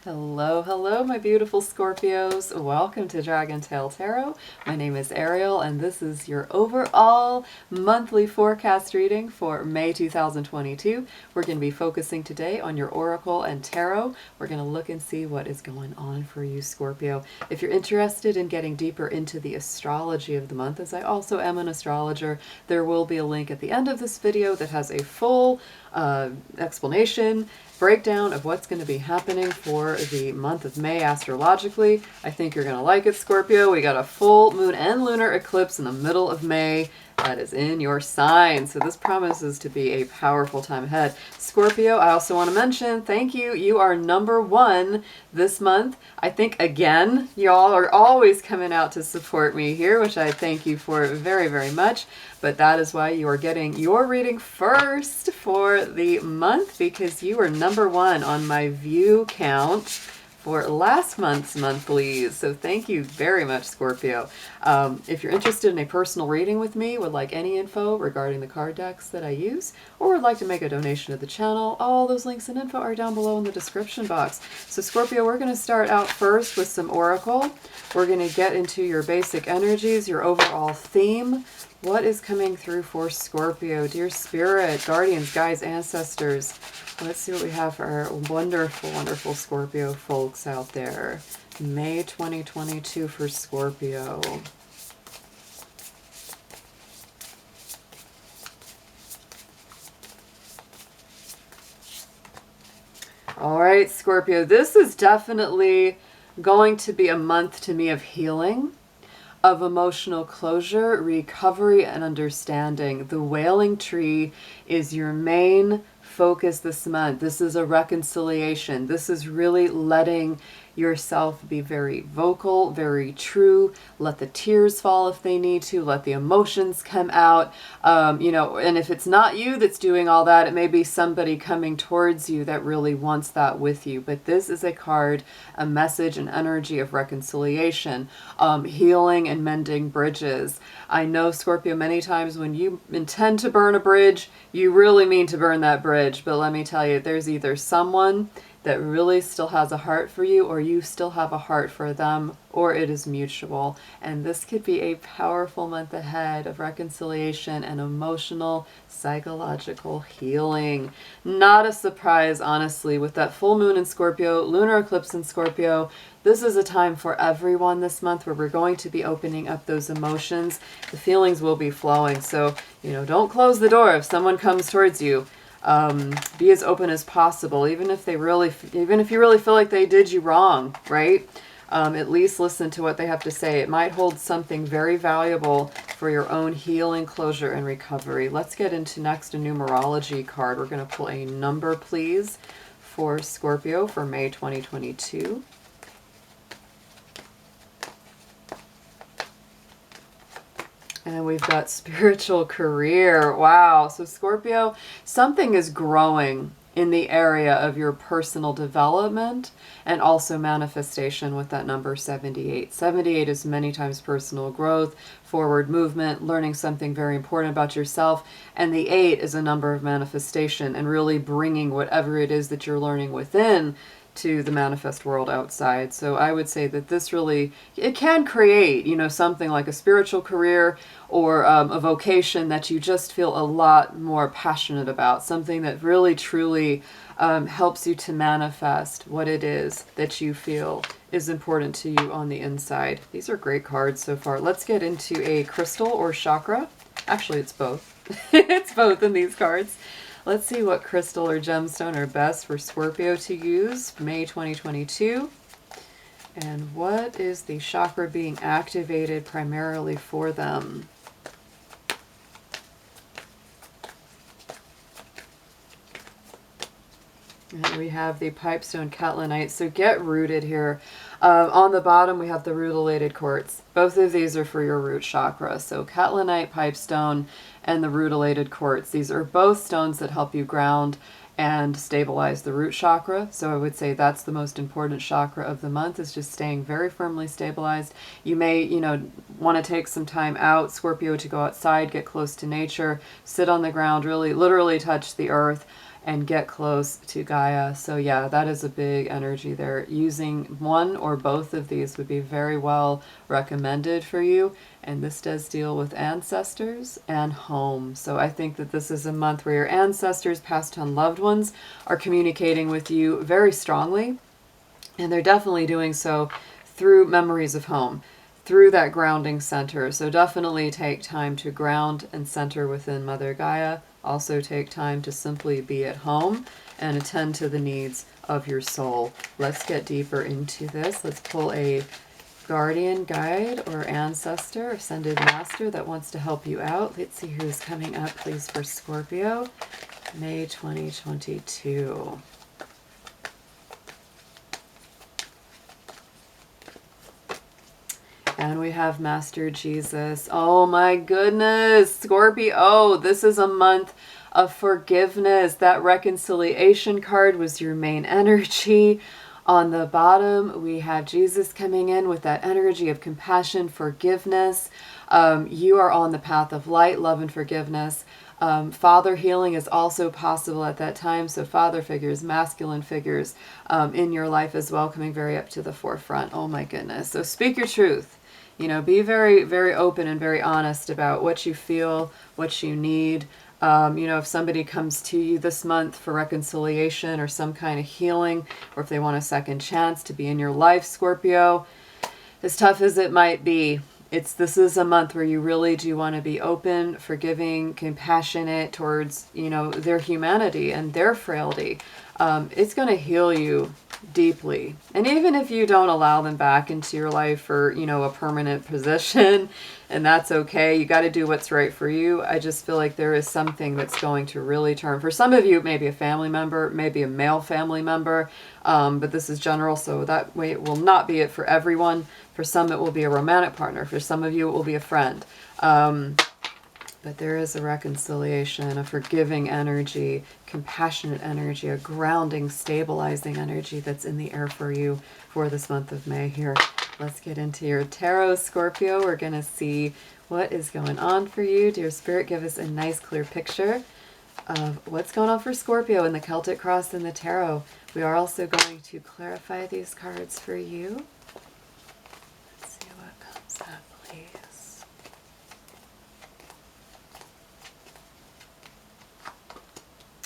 Hello, hello, my beautiful Scorpios. Welcome to Dragon Tail Tarot. My name is Ariel, and this is your overall monthly forecast reading for May 2022. We're going to be focusing today on your Oracle and Tarot. We're going to look and see what is going on for you, Scorpio. If you're interested in getting deeper into the astrology of the month, as I also am an astrologer, there will be a link at the end of this video that has a full explanation, breakdown of what's going to be happening for the month of May astrologically. I think you're going to like it, Scorpio. We got a full moon and lunar eclipse in the middle of May that is in your sign. So this promises to be a powerful time ahead. Scorpio, I also want to mention, thank you. You are #1 this month. I think, again, y'all are always coming out to support me here, which I thank you for very, very much. But that is why you are getting your reading first for the month, because you are #1 on my view count for last month's monthlies. So thank you very much, Scorpio. If you're interested in a personal reading with me, would like any info regarding the card decks that I use, or would like to make a donation to the channel, all those links and info are down below in the description box. So Scorpio, we're going to start out first with some Oracle. We're going to get into your basic energies, your overall theme. What is coming through for Scorpio? Dear Spirit, guardians, guides, ancestors. Let's see what we have for our wonderful, wonderful Scorpio folks out there. May 2022 for Scorpio. All right, Scorpio, this is definitely going to be a month to me of healing, of emotional closure, recovery, and understanding. The Wailing Tree is your main focus this month. This is a reconciliation. This is really letting yourself be very vocal, very true. Let the tears fall if they need to. Let the emotions come out. And if it's not you that's doing all that, it may be somebody coming towards you that really wants that with you. But this is a card, a message, an energy of reconciliation, healing and mending bridges. I know, Scorpio, many times when you intend to burn a bridge, you really mean to burn that bridge. But let me tell you, there's either someone that really still has a heart for you, or you still have a heart for them, or it is mutual. And this could be a powerful month ahead of reconciliation and emotional, psychological healing. Not a surprise, honestly, with that full moon in Scorpio, lunar eclipse in Scorpio. This is a time for everyone this month where we're going to be opening up those emotions. The feelings will be flowing. So, don't close the door if someone comes towards you. Be as open as possible, even if you really feel like they did you wrong, right? At least listen to what they have to say. It might hold something very valuable for your own healing, closure, and recovery. Let's get into next a numerology card. We're going to pull a number, please, for Scorpio for May 2022. And we've got spiritual career. Wow. So Scorpio, something is growing in the area of your personal development and also manifestation with that number 78. 78 is many times personal growth, forward movement, learning something very important about yourself. And the 8 is a number of manifestation and really bringing whatever it is that you're learning within to the manifest world outside. So I would say that this really, it can create, something like a spiritual career or a vocation that you just feel a lot more passionate about, something that really truly helps you to manifest what it is that you feel is important to you on the inside. These are great cards so far. Let's get into a crystal or chakra. Actually, it's both. It's both in these cards. Let's see what crystal or gemstone are best for Scorpio to use May 2022. And what is the chakra being activated primarily for them? And we have the pipestone catlinite. So get rooted here. On the bottom, we have the rutilated quartz. Both of these are for your root chakra. So catlinite, pipestone, and the rutilated quartz. These are both stones that help you ground and stabilize the root chakra. So I would say that's the most important chakra of the month, is just staying very firmly stabilized. You may, want to take some time out, Scorpio, to go outside, get close to nature, sit on the ground, really literally touch the earth, and get close to Gaia. So yeah, that is a big energy there. Using one or both of these would be very well recommended for you. And this does deal with ancestors and home. So I think that this is a month where your ancestors, past on loved ones, are communicating with you very strongly. And they're definitely doing so through memories of home, through that grounding center. So definitely take time to ground and center within Mother Gaia. Also take time to simply be at home and attend to the needs of your soul. Let's get deeper into this. Let's pull a guardian, guide, or ancestor, ascended master that wants to help you out. Let's see who's coming up, please, for Scorpio, May 2022. And we have Master Jesus. Oh my goodness, Scorpio, this is a month of forgiveness. That reconciliation card was your main energy. On the bottom, we have Jesus coming in with that energy of compassion, forgiveness. You are on the path of light, love, and forgiveness. Father healing is also possible at that time. So father figures, masculine figures in your life as well, coming very up to the forefront. Oh my goodness. So speak your truth. You know, be very, very open and very honest about what you feel, what you need. You know, if somebody comes to you this month for reconciliation or some kind of healing, or if they want a second chance to be in your life, Scorpio, as tough as it might be, this is a month where you really do want to be open, forgiving, compassionate towards, you know, their humanity and their frailty. It's going to heal you deeply. And even if you don't allow them back into your life for, you know, a permanent position, and that's okay, you got to do what's right for you. I just feel like there is something that's going to really turn. For some of you, maybe a family member, maybe a male family member, but this is general, so that way it will not be it for everyone. For some, it will be a romantic partner. For some of you, it will be a friend. But there is a reconciliation, a forgiving energy, compassionate energy, a grounding, stabilizing energy that's in the air for you for this month of May here. Let's get into your tarot, Scorpio. We're going to see what is going on for you. Dear Spirit, give us a nice clear picture of what's going on for Scorpio in the Celtic Cross and the tarot. We are also going to clarify these cards for you. Let's see what comes up, please.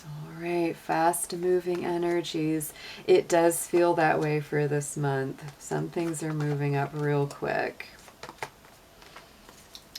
All right, fast moving energies. It does feel that way for this month. Some things are moving up real quick.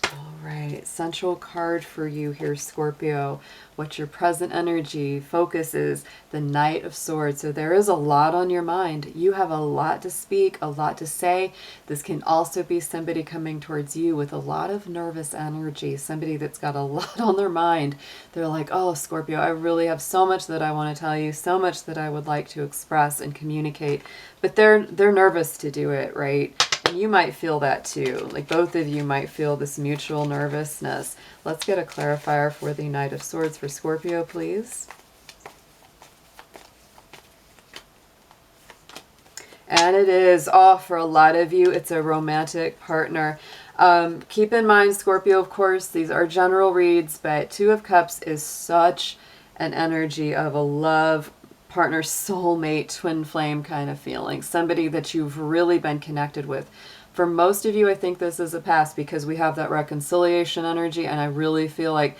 All right, central card for you here, Scorpio. What your present energy focus is, the Knight of Swords. So there is a lot on your mind. You have a lot to speak, a lot to say. This can also be somebody coming towards you with a lot of nervous energy, somebody that's got a lot on their mind. They're like, oh, Scorpio, I really have so much that I want to tell you, so much that I would like to express and communicate. But they're nervous to do it, right? And you might feel that too. Like both of you might feel this mutual nervousness. Let's get a clarifier for the Knight of Swords for Scorpio, please. And it is, for a lot of you, it's a romantic partner. Keep in mind, Scorpio, of course, these are general reads, but Two of Cups is such an energy of a love partner, soulmate, twin flame kind of feeling. Somebody that you've really been connected with. For most of you, I think this is a pass because we have that reconciliation energy, and I really feel like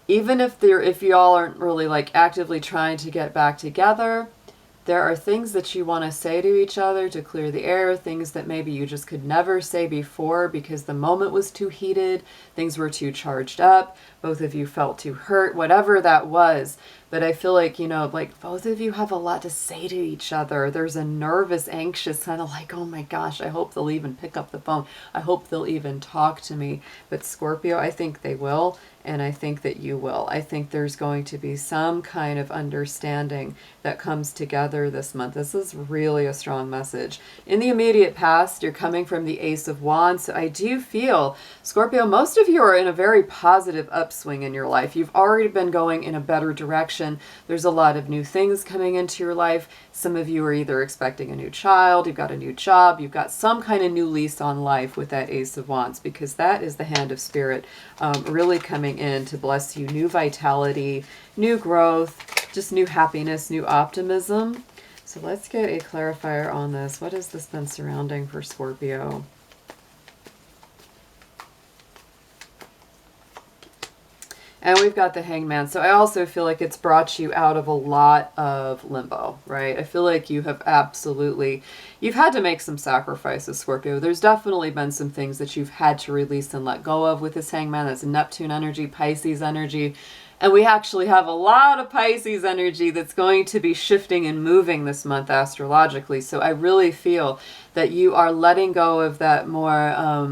even if y'all aren't really like actively trying to get back together, there are things that you want to say to each other to clear the air, things that maybe you just could never say before because the moment was too heated, things were too charged up, both of you felt too hurt, whatever that was. But I feel like, you know, like both of you have a lot to say to each other. There's a nervous, anxious kind of like, oh my gosh, I hope they'll even pick up the phone. I hope they'll even talk to me. But Scorpio, I think they will. And I think that you will. I think there's going to be some kind of understanding that comes together this month. This is really a strong message. In the immediate past, you're coming from the Ace of Wands. So I do feel, Scorpio, most of you are in a very positive upswing in your life. You've already been going in a better direction. connection. There's a lot of new things coming into your life. Some of you are either expecting a new child, you've got a new job, you've got some kind of new lease on life with that Ace of Wands, because that is the hand of spirit really coming in to bless you. New vitality, new growth, just new happiness, new optimism. So let's get a clarifier on this. What has this been surrounding for Scorpio? And we've got the Hangman. So I also feel like it's brought you out of a lot of limbo, right? I feel like you have you've had to make some sacrifices, Scorpio. There's definitely been some things that you've had to release and let go of with this Hangman. That's Neptune energy, Pisces energy. And we actually have a lot of Pisces energy that's going to be shifting and moving this month astrologically. So I really feel that you are letting go of that more,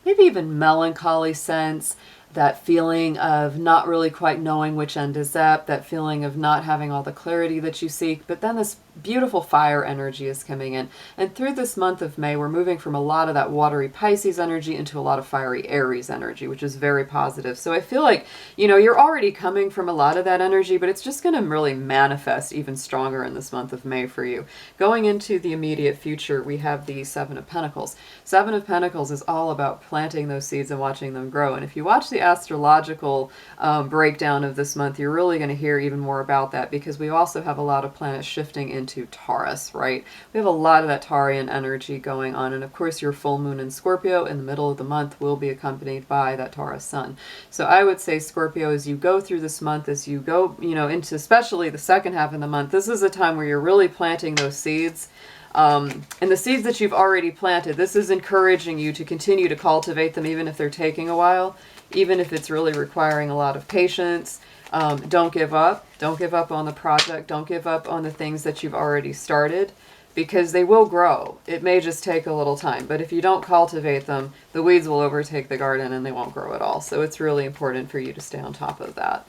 maybe even melancholy sense, that feeling of not really quite knowing which end is up, that feeling of not having all the clarity that you seek. But then this beautiful fire energy is coming in. And through this month of May, we're moving from a lot of that watery Pisces energy into a lot of fiery Aries energy, which is very positive. So I feel like, you know, you're already coming from a lot of that energy, but it's just going to really manifest even stronger in this month of May for you. Going into the immediate future, we have the Seven of Pentacles. Seven of Pentacles is all about planting those seeds and watching them grow. And if you watch the astrological breakdown of this month, you're really going to hear even more about that, because we also have a lot of planets shifting into Taurus, right? We have a lot of that Taurian energy going on. And of course, your full moon in Scorpio in the middle of the month will be accompanied by that Taurus sun. So I would say, Scorpio, as you go through this month, as you go, you know, into especially the second half of the month, this is a time where you're really planting those seeds. And the seeds that you've already planted, this is encouraging you to continue to cultivate them, even if they're taking a while, even if it's really requiring a lot of patience. Don't give up. Don't give up on the project. Don't give up on the things that you've already started, because they will grow. It may just take a little time, but if you don't cultivate them, the weeds will overtake the garden and they won't grow at all. So it's really important for you to stay on top of that.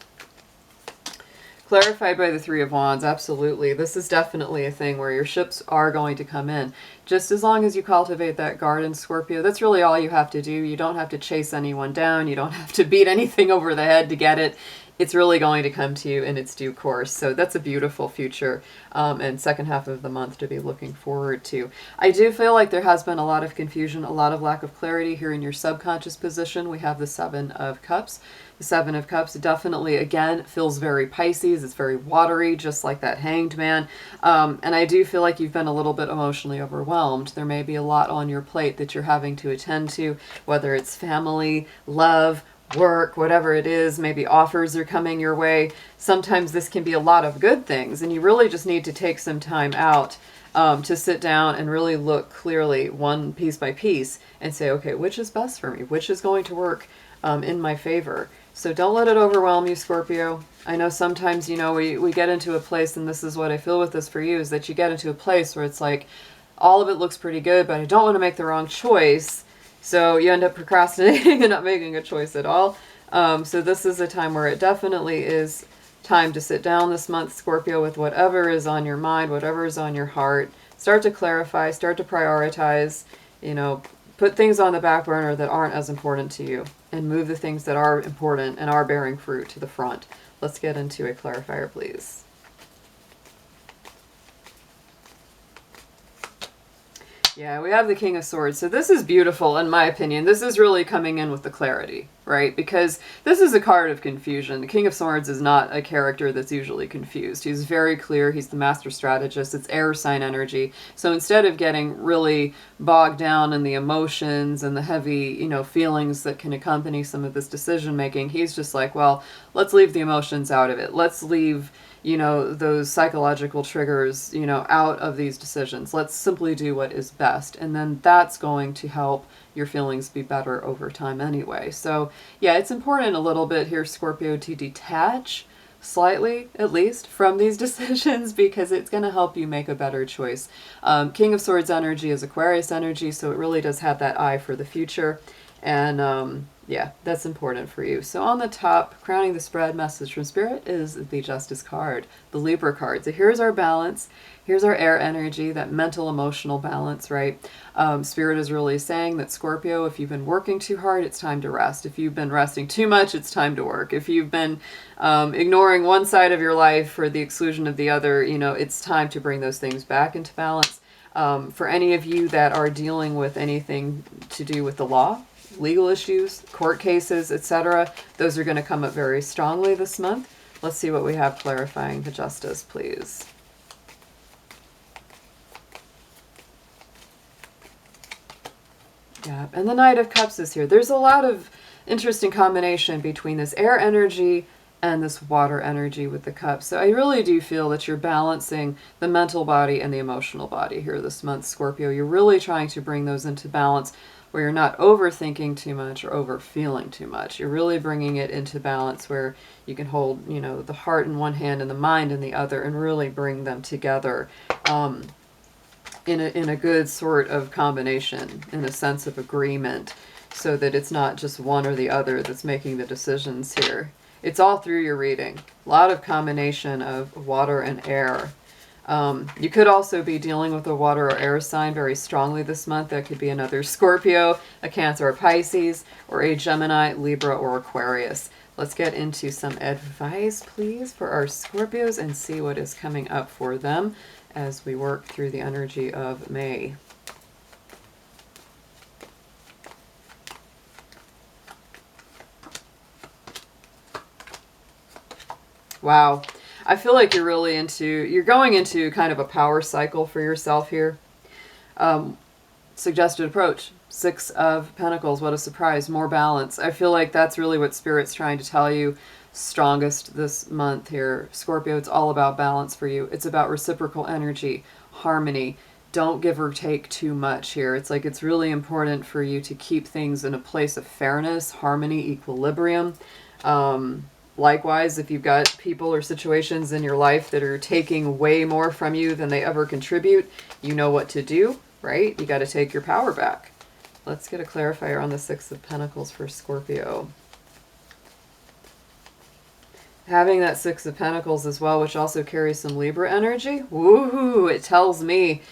Clarified by the Three of Wands, absolutely. This is definitely a thing where your ships are going to come in. Just as long as you cultivate that garden, Scorpio, that's really all you have to do. You don't have to chase anyone down. You don't have to beat anything over the head to get it. It's really going to come to you in its due course. So that's a beautiful future and second half of the month to be looking forward to. I do feel like there has been a lot of confusion, a lot of lack of clarity here in your subconscious position. We have the Seven of Cups. The Seven of Cups definitely, again, feels very Pisces. It's very watery, just like that Hanged Man. And I do feel like you've been a little bit emotionally overwhelmed. There may be a lot on your plate that you're having to attend to, whether it's family, love, work, whatever it is. Maybe offers are coming your way. Sometimes this can be a lot of good things, and you really just need to take some time out to sit down and really look clearly, one piece by piece, and say, okay, which is best for me? Which is going to work in my favor? So don't let it overwhelm you, Scorpio. I know sometimes, you know, we get into a place, and this is what I feel with this for you, is that you get into a place where it's like, all of it looks pretty good, but I don't want to make the wrong choice. So you end up procrastinating and not making a choice at all. So this is a time where it definitely is time to sit down this month, Scorpio, with whatever is on your mind, whatever is on your heart. Start to clarify, start to prioritize, you know, put things on the back burner that aren't as important to you, and move the things that are important and are bearing fruit to the front. Let's get into a clarifier, please. Yeah, we have the King of Swords. So this is beautiful, in my opinion. This is really coming in with the clarity, right? Because this is a card of confusion. The King of Swords is not a character that's usually confused. He's very clear. He's the master strategist. It's air sign energy. So instead of getting really bogged down in the emotions and the heavy, you know, feelings that can accompany some of this decision making, he's just like, well, let's leave the emotions out of it. Let's leave, you know, those psychological triggers, you know, out of these decisions. Let's simply do what is best. And then that's going to help your feelings be better over time anyway. So yeah, it's important a little bit here, Scorpio, to detach slightly, at least, from these decisions, because it's going to help you make a better choice. King of Swords energy is Aquarius energy, so it really does have that eye for the future. And yeah, that's important for you. So on the top, crowning the spread message from Spirit is the Justice card, the Libra card. So here's our balance. Here's our air energy, that mental, emotional balance, right? Spirit is really saying that, Scorpio, if you've been working too hard, it's time to rest. If you've been resting too much, it's time to work. If you've been ignoring one side of your life for the exclusion of the other, you know, it's time to bring those things back into balance. For any of you that are dealing with anything to do with the law, legal issues, court cases, etc., those are going to come up very strongly this month. Let's see what we have clarifying the Justice, please. Yeah, and the Knight of Cups is here. There's a lot of interesting combination between this air energy and this water energy with the cups. So I really do feel that you're balancing the mental body and the emotional body here this month, Scorpio. You're really trying to bring those into balance where you're not overthinking too much or over-feeling too much. You're really bringing it into balance where you can hold, you know, the heart in one hand and the mind in the other and really bring them together in a good sort of combination, in a sense of agreement, so that it's not just one or the other that's making the decisions here. It's all through your reading. A lot of combination of water and air. You could also be dealing with a water or air sign very strongly this month. That could be another Scorpio, a Cancer or Pisces, or a Gemini, Libra, or Aquarius. Let's get into some advice, please, for our Scorpios and see what is coming up for them as we work through the energy of May. Wow. I feel like you're really you're going into kind of a power cycle for yourself here. Suggested approach, 6 of Pentacles, what a surprise, more balance. I feel like that's really what Spirit's trying to tell you strongest this month here. Scorpio, it's all about balance for you. It's about reciprocal energy, harmony. Don't give or take too much here. It's like it's really important for you to keep things in a place of fairness, harmony, equilibrium. Likewise, if you've got people or situations in your life that are taking way more from you than they ever contribute, you know what to do, right? You got to take your power back. Let's get a clarifier on the 6 of Pentacles for Scorpio. Having that 6 of Pentacles as well, which also carries some Libra energy. Woohoo! It tells me,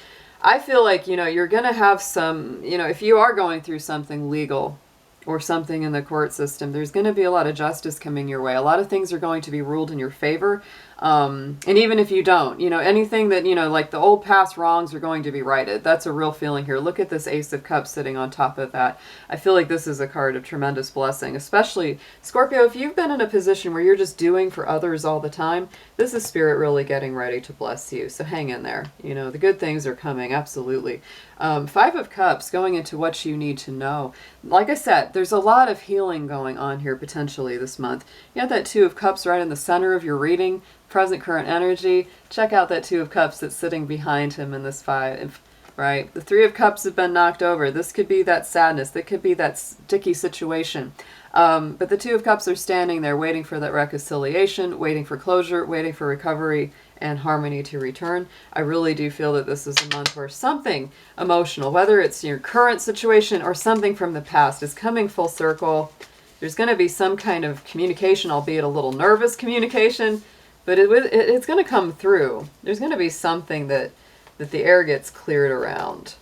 I feel like, you know, you're going to have some, you know, if you are going through something legal or something in the court system, there's going to be a lot of justice coming your way. A lot of things are going to be ruled in your favor. And even if you don't, you know, anything that, you know, like the old past wrongs are going to be righted. That's a real feeling here. Look at this Ace of Cups sitting on top of that. I feel like this is a card of tremendous blessing, especially Scorpio, if you've been in a position where you're just doing for others all the time, this is Spirit really getting ready to bless you. So hang in there. You know, the good things are coming. Absolutely. 5 of Cups, going into what you need to know. Like I said, there's a lot of healing going on here potentially this month. You have that 2 of Cups right in the center of your reading, present current energy. Check out that 2 of Cups that's sitting behind him in this 5, right? The 3 of Cups have been knocked over. This could be that sadness. That could be that sticky situation. But the 2 of Cups are standing there waiting for that reconciliation, waiting for closure, waiting for recovery and harmony to return. I really do feel that this is a month where something emotional, whether it's your current situation or something from the past, is coming full circle. There's going to be some kind of communication, albeit a little nervous communication, but it's going to come through. There's going to be something that the air gets cleared around.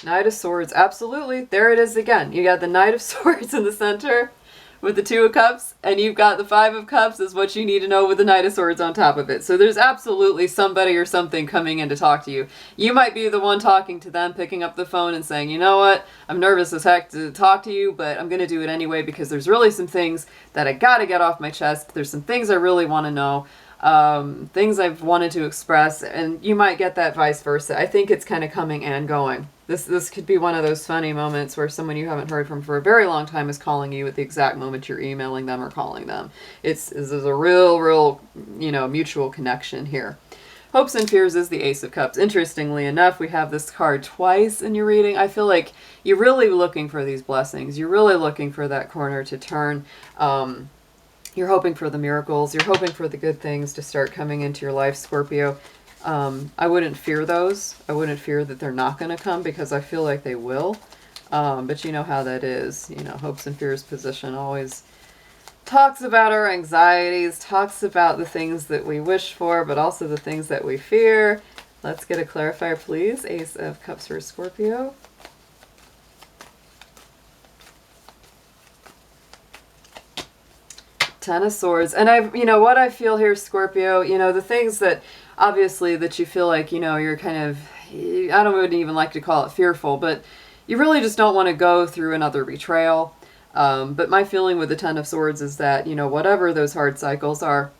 Knight of Swords, absolutely. There it is again. You got the Knight of Swords in the center with the 2 of Cups, and you've got the 5 of Cups is what you need to know with the Knight of Swords on top of it. So there's absolutely somebody or something coming in to talk to you. You might be the one talking to them, picking up the phone and saying, you know what, I'm nervous as heck to talk to you, but I'm going to do it anyway because there's really some things that I got to get off my chest. There's some things I really want to know. Things I've wanted to express, and you might get that vice versa. I think it's kind of coming and going. This could be one of those funny moments where someone you haven't heard from for a very long time is calling you at the exact moment you're emailing them or calling them. This is a real, you know, mutual connection here. Hopes and Fears is the Ace of Cups. Interestingly enough, we have this card twice in your reading. I feel like you're really looking for these blessings. You're really looking for that corner to turn. You're hoping for the miracles. You're hoping for the good things to start coming into your life, Scorpio. I wouldn't fear those. I wouldn't fear that they're not going to come, because I feel like they will. But you know how that is. You know, hopes and fears position always talks about our anxieties, talks about the things that we wish for, but also the things that we fear. Let's get a clarifier, please. Ace of Cups for Scorpio. Ten of Swords. And you know, what I feel here, Scorpio, you know, the things that obviously that you feel like, you know, you're kind of, I don't even like to call it fearful, but you really just don't want to go through another betrayal. But my feeling with the Ten of Swords is that, you know, whatever those hard cycles are,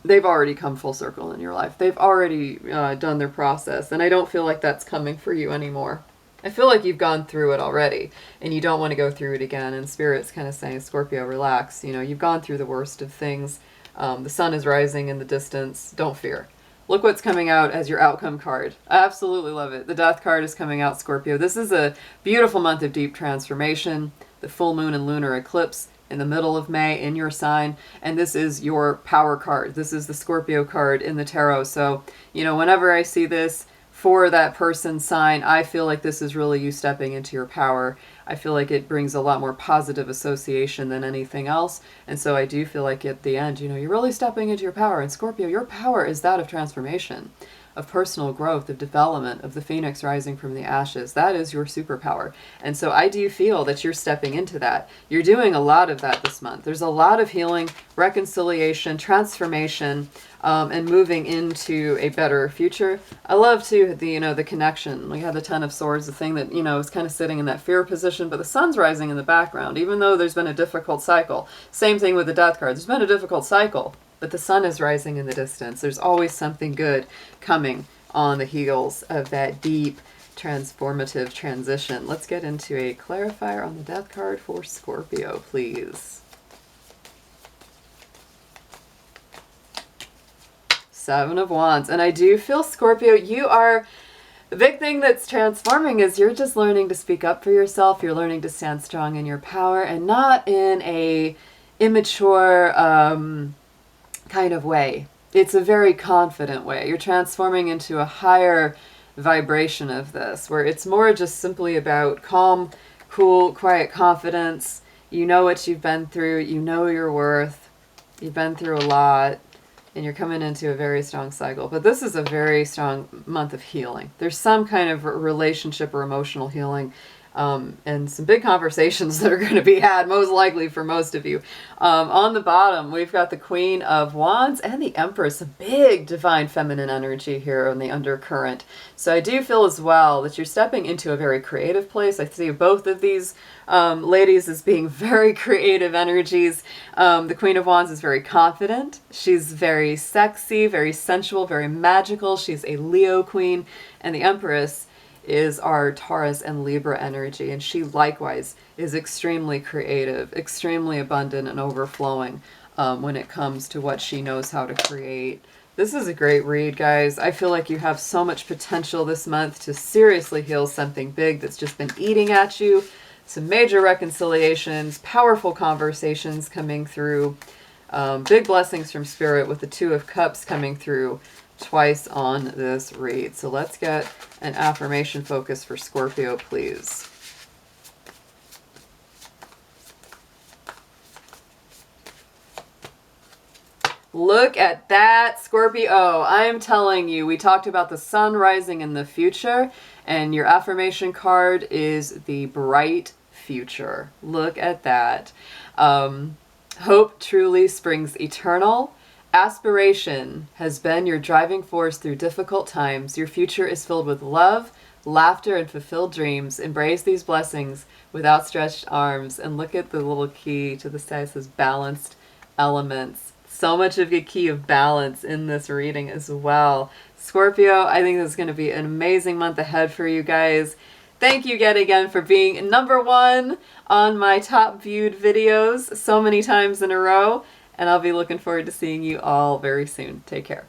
they've already come full circle in your life. They've already done their process. And I don't feel like that's coming for you anymore. I feel like you've gone through it already and you don't want to go through it again. And Spirit's kind of saying, Scorpio, relax. You know, you've gone through the worst of things. The sun is rising in the distance. Don't fear. Look what's coming out as your outcome card. I absolutely love it. The Death card is coming out, Scorpio. This is a beautiful month of deep transformation. The full moon and lunar eclipse in the middle of May in your sign. And this is your power card. This is the Scorpio card in the tarot. So, you know, whenever I see this for that person's sign, I feel like this is really you stepping into your power. I feel like it brings a lot more positive association than anything else. And so I do feel like at the end, you know, you're really stepping into your power. And Scorpio, your power is that of transformation, of personal growth, of development, of the phoenix rising from the ashes. That is your superpower. And so I do feel that you're stepping into that. You're doing a lot of that this month. There's a lot of healing, reconciliation, transformation, and moving into a better future. I love too the, you know, the connection. We have the Ten of Swords, the thing that, you know, is kind of sitting in that fear position, but the sun's rising in the background, even though there's been a difficult cycle. Same thing with the Death card. There's been a difficult cycle, but the sun is rising in the distance. There's always something good coming on the heels of that deep transformative transition. Let's get into a clarifier on the Death card for Scorpio, please. Seven of Wands. And I do feel, Scorpio, you are, the big thing that's transforming is you're just learning to speak up for yourself. You're learning to stand strong in your power and not in a immature kind of way. It's a very confident way. You're transforming into a higher vibration of this, where it's more just simply about calm, cool, quiet confidence. You know what you've been through. You know your worth. You've been through a lot. And you're coming into a very strong cycle. But this is a very strong month of healing. There's some kind of relationship or emotional healing, and some big conversations that are going to be had, most likely for most of you. On the bottom, we've got the Queen of Wands and the Empress, a big divine feminine energy here on the undercurrent. So I do feel as well that you're stepping into a very creative place. I see both of these ladies as being very creative energies. The Queen of Wands is very confident. She's very sexy, very sensual, very magical. She's a Leo queen. And the Empress is our Taurus and Libra energy. And she likewise is extremely creative, extremely abundant and overflowing when it comes to what she knows how to create. This is a great read, guys. I feel like you have so much potential this month to seriously heal something big that's just been eating at you. Some major reconciliations, powerful conversations coming through, big blessings from Spirit with the Two of Cups coming through twice on this read. So let's get an affirmation focus for Scorpio, please. Look at that, Scorpio. I'm telling you, we talked about the sun rising in the future, and your affirmation card is the bright future. Look at that. Hope truly springs eternal. Aspiration has been your driving force through difficult times. Your future is filled with love, laughter, and fulfilled dreams. Embrace these blessings with outstretched arms. And look at the little key to the side. It says balanced elements. So much of a key of balance in this reading as well. Scorpio, I think this is going to be an amazing month ahead for you guys. Thank you yet again for being #1 on my top viewed videos so many times in a row. And I'll be looking forward to seeing you all very soon. Take care.